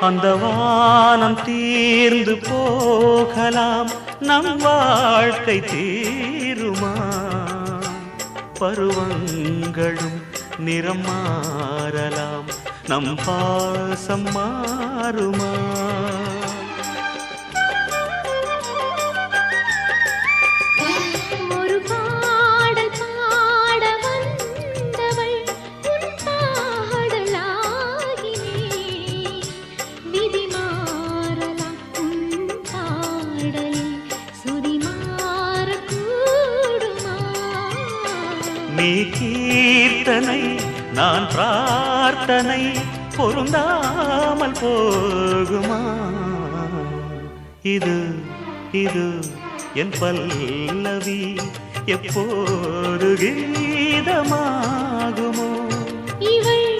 அந்த வானம் தீர்ந்து போகலாம், நம் வாழ்க்கை தீருமா? பருவங்களும் நிறம் மாறலாம், நம் பாசம் மாறுமா? நீ கீர்த்தனை நான் பிரார்த்தனை, பொருந்தாமல் போகுமா? இது இது என் பல்லவி எப்போது கீதமாகுமோ? இவள்